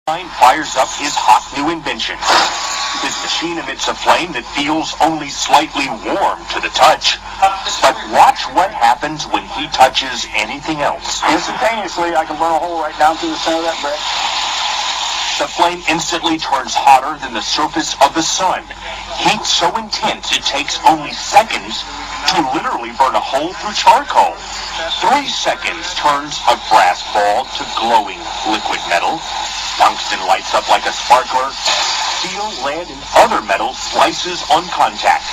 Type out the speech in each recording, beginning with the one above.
Fires up his hot new invention. His machine emits a flame that feels only slightly warm to the touch. But watch what happens when he touches anything else. Instantaneously, I can burn a hole right down through the center of that brick. The flame instantly turns hotter than the surface of the sun. Heat so intense it takes only seconds to literally burn a hole through charcoal. 3 seconds turns a brass ball to glowing liquid metal. Tungsten lights up like a sparkler. Steel, lead, and other metals slices on contact.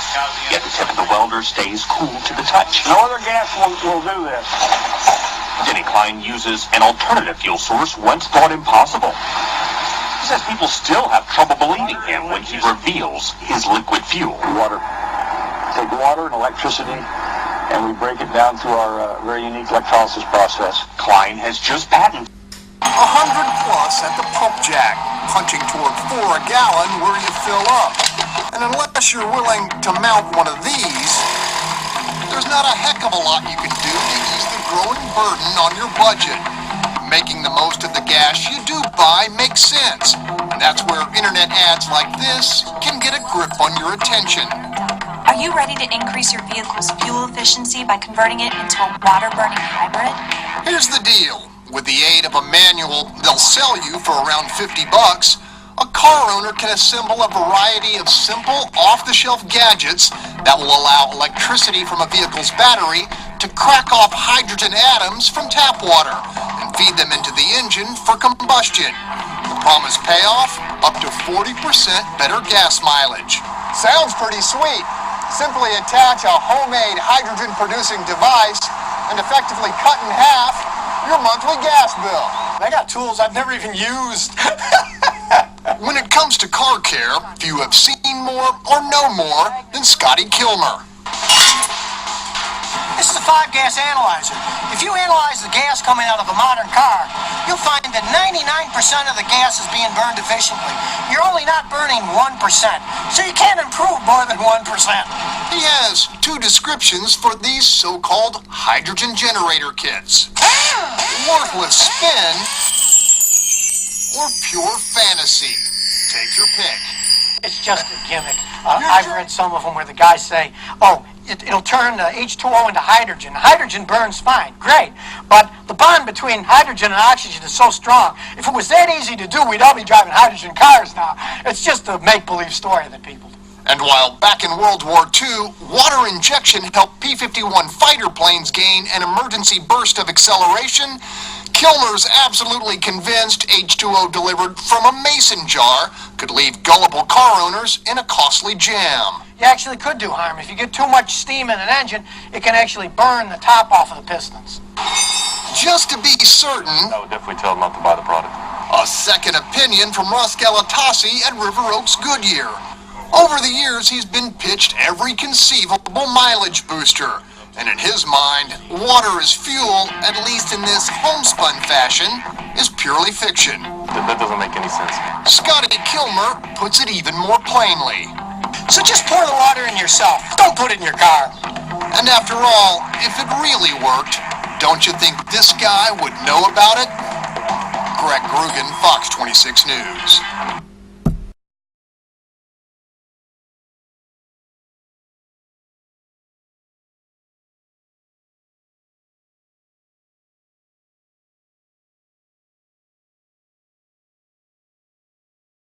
Yet the tip of the welder stays cool to the touch. No other gas will do this. Denny Klein uses an alternative fuel source once thought impossible. He says people still have trouble believing him when he reveals his liquid fuel. Water. Take water and electricity, and we break it down through our very unique electrolysis process. Klein has just patented 100 plus at the pump jack, punching toward 4 a gallon where you fill up. And unless you're willing to mount one of these, there's not a heck of a lot you can do to ease the growing burden on your budget. Making the most of the gas you do buy makes sense, and that's where internet ads like this can get a grip on your attention. Are you ready to increase your vehicle's fuel efficiency by converting it into a water-burning hybrid? Here's the deal. With the aid of a manual they'll sell you for around $50, a car owner can assemble a variety of simple, off-the-shelf gadgets that will allow electricity from a vehicle's battery to crack off hydrogen atoms from tap water and feed them into the engine for combustion. The promised payoff? Up to 40% better gas mileage. Sounds pretty sweet. Simply attach a homemade hydrogen-producing device and effectively cut in half your monthly gas bill. They got tools I've never even used. When it comes to car care, few have seen more or know more than Scotty Kilmer. This is a 5-gas analyzer. If you analyze the gas coming out of a modern car, you'll find that 99% of the gas is being burned efficiently. You're only not burning 1%, so you can't improve more than 1%. He has 2 descriptions for these so-called hydrogen generator kits. Worthless spin or pure fantasy. Take your pick. It's just a gimmick. I've read some of them where the guys say, oh, it'll turn H2O into hydrogen. Hydrogen burns fine, great. But the bond between hydrogen and oxygen is so strong. If it was that easy to do, we'd all be driving hydrogen cars now. It's just a make-believe story that people do. And while back in World War II, water injection helped P-51 fighter planes gain an emergency burst of acceleration, Kilmer's absolutely convinced H2O delivered from a mason jar could leave gullible car owners in a costly jam. You actually could do harm. If you get too much steam in an engine, it can actually burn the top off of the pistons. Just to be certain, I would definitely tell them not to buy the product. a second opinion from Russ Galatasi at River Oaks Goodyear. Over the years, he's been pitched every conceivable mileage booster. And in his mind, water as fuel, at least in this homespun fashion, is purely fiction. That doesn't make any sense. Scotty Kilmer puts it even more plainly. So just pour the water in yourself. Don't put it in your car. And after all, if it really worked, don't you think this guy would know about it? Greg Grugan, Fox 26 News.